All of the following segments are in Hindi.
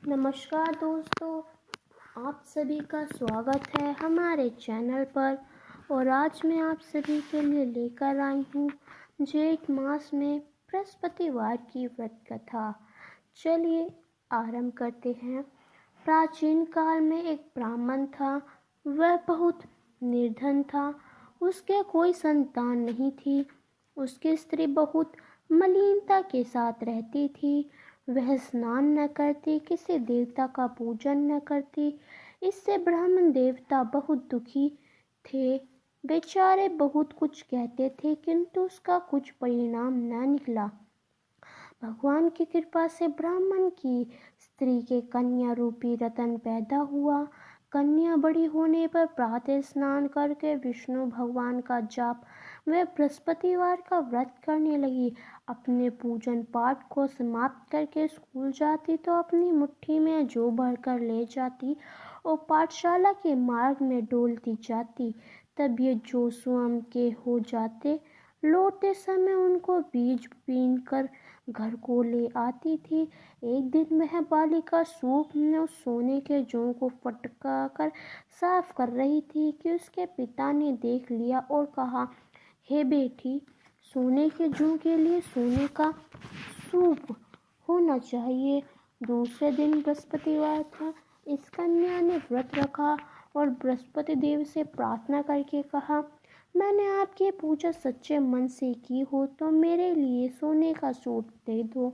नमस्कार दोस्तों, आप सभी का स्वागत है हमारे चैनल पर। और आज मैं आप सभी के लिए लेकर आई हूँ जेठ मास में बृहस्पतिवार की व्रत कथा। चलिए आरंभ करते हैं। प्राचीन काल में एक ब्राह्मण था। वह बहुत निर्धन था। उसके कोई संतान नहीं थी। उसकी स्त्री बहुत मलिनता के साथ रहती थी। वह स्नान न करती, किसी देवता का पूजन न करती। इससे ब्राह्मण देवता बहुत दुखी थे। बेचारे बहुत कुछ कहते थे, किंतु उसका कुछ परिणाम न निकला। भगवान की कृपा से ब्राह्मण की स्त्री के कन्या रूपी रतन पैदा हुआ। कन्या बड़ी होने पर प्रातः स्नान करके विष्णु भगवान का जाप वह बृहस्पतिवार का व्रत करने लगी। अपने पूजन पाठ को समाप्त करके स्कूल जाती तो अपनी मुट्ठी में जौ भरकर ले जाती और पाठशाला के मार्ग में डोलती जाती। तब ये जौ स्वयं के हो जाते। लौटते समय उनको बीज बीनकर घर को ले आती थी। एक दिन वह बालिका सूप में उस सोने के जौ को फटका कर साफ कर रही थी कि उसके पिता ने देख लिया और कहा, हे बेटी, सोने के जौ के लिए सोने का सूप होना चाहिए। दूसरे दिन बृहस्पतिवार था। इस कन्या ने व्रत रखा और बृहस्पति देव से प्रार्थना करके कहा, मैंने आपकी पूजा सच्चे मन से की हो तो मेरे लिए सोने का सूप दे दो।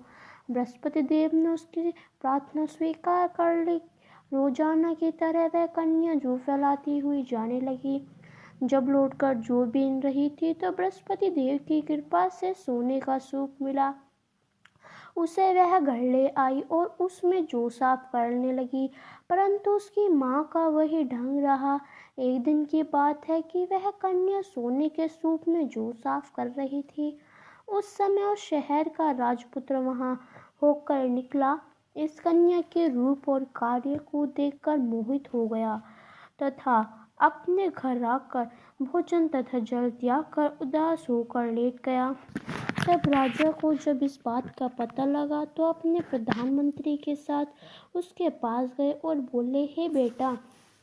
बृहस्पति देव ने उसकी प्रार्थना स्वीकार कर ली। रोजाना की तरह वह कन्या जौ फैलाती हुई जाने लगी। जब लौटकर जौ बीन रही थी तो बृहस्पति देव की कृपा से सोने का सूप मिला। उसे वह घर ले आई और उसमें जौ साफ करने लगी, परंतु उसकी माँ का वही ढंग रहा। एक दिन की बात है कि वह कन्या सोने के सूप में जौ साफ कर रही थी। उस समय उस शहर का राजपुत्र वहां होकर निकला। इस कन्या के रूप और कार्य को देखकर मोहित हो गया तथा अपने घर आकर भोजन तथा जल त्याग कर उदास होकर लेट गया। तब राजा को जब इस बात का पता लगा तो अपने प्रधानमंत्री के साथ उसके पास गए और बोले, हे बेटा,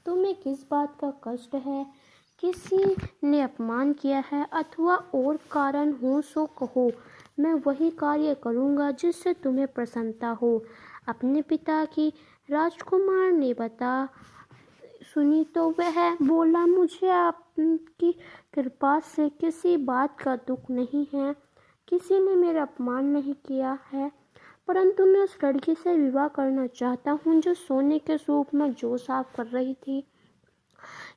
तुम्हें किस बात का कष्ट है? किसी ने अपमान किया है अथवा और कारण हो सो कहो। मैं वही कार्य करूँगा जिससे तुम्हें प्रसन्नता हो। अपने पिता की राजकुमार ने बता सुनी तो वह बोला, मुझे आपकी कृपा से किसी बात का दुख नहीं है। किसी ने मेरा अपमान नहीं किया है, परंतु मैं उस लड़की से विवाह करना चाहता हूँ जो सोने के सूप में जौ साफ कर रही थी।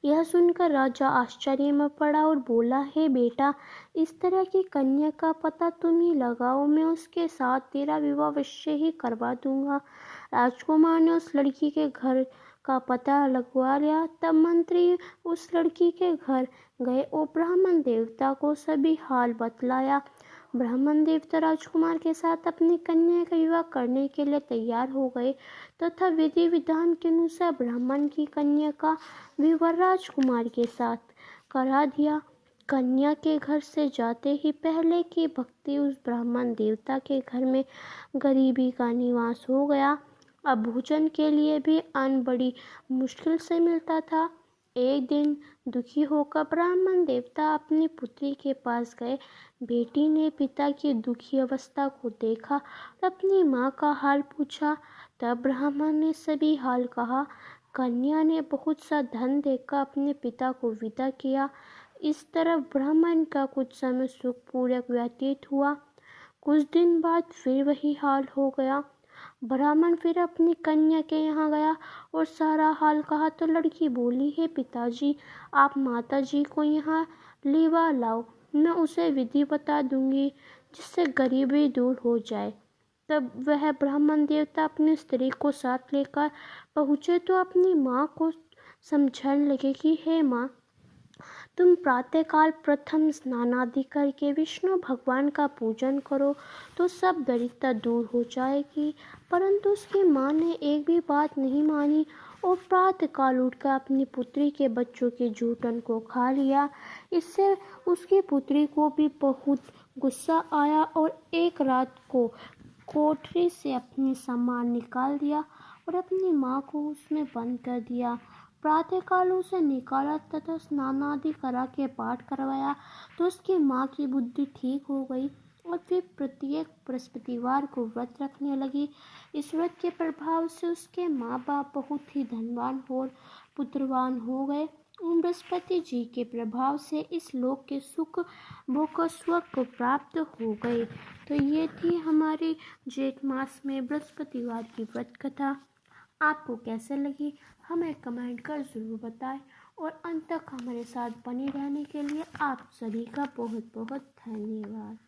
यह सुनकर राजा आश्चर्य में पड़ा और बोला, हे बेटा, इस तरह की कन्या का पता तुम ही लगाओ। मैं उसके साथ तेरा विवाह अवश्य ही करवा दूंगा। राजकुमार ने उस लड़की के घर का पता लगवा लिया। तब मंत्री उस लड़की के घर गए और ब्राह्मण देवता को सभी हाल बतलाया। ब्राह्मण देवता राजकुमार के साथ अपनी कन्या का विवाह करने के लिए तैयार हो गए तथा विधि विधान के अनुसार ब्राह्मण की कन्या का विवाह राजकुमार के साथ करा दिया। कन्या के घर से जाते ही पहले की भक्ति उस ब्राह्मण देवता के घर में गरीबी का निवास हो गया। अब भोजन के लिए भी अन्न बड़ी मुश्किल से मिलता था। एक दिन दुखी होकर ब्राह्मण देवता अपनी पुत्री के पास गए। बेटी ने पिता की दुखी अवस्था को देखा और अपनी माँ का हाल पूछा। तब ब्राह्मण ने सभी हाल कहा। कन्या ने बहुत सा धन देकर अपने पिता को विदा किया। इस तरह ब्राह्मण का कुछ समय सुखपूर्वक व्यतीत हुआ। कुछ दिन बाद फिर वही हाल हो गया। ब्राह्मण फिर अपनी कन्या के यहाँ गया और सारा हाल कहा तो लड़की बोली, हे पिताजी, आप माताजी को यहाँ लिवा लाओ, मैं उसे विधि बता दूंगी जिससे गरीबी दूर हो जाए। तब वह ब्राह्मण देवता अपनी स्त्री को साथ लेकर पहुँचे तो अपनी माँ को समझाने लगे कि हे माँ, तुम प्रातःकाल प्रथम स्नानादि करके विष्णु भगवान का पूजन करो तो सब दरिद्रता दूर हो जाएगी। परंतु उसकी माँ ने एक भी बात नहीं मानी और प्रातःकाल उठकर अपनी पुत्री के बच्चों के जूठन को खा लिया। इससे उसकी पुत्री को भी बहुत गुस्सा आया और एक रात को कोठरी से अपने सामान निकाल दिया और अपनी माँ को उसमें बंद कर दिया। प्रातःकाल उसे निकाला तथा स्नान आदि करा के पाठ करवाया तो उसकी माँ की बुद्धि ठीक हो गई और फिर प्रत्येक बृहस्पतिवार को व्रत रखने लगी। इस व्रत के प्रभाव से उसके माँ बाप बहुत ही धनवान और पुत्रवान हो गए। बृहस्पति जी के प्रभाव से इस लोक के सुख भोग स्वर्ग को प्राप्त हो गए। तो ये थी हमारी जेठ मास में बृहस्पतिवार की व्रत कथा। आपको कैसे लगी हमें कमेंट कर ज़रूर बताएं और अंत तक हमारे साथ बने रहने के लिए आप सभी का बहुत बहुत धन्यवाद।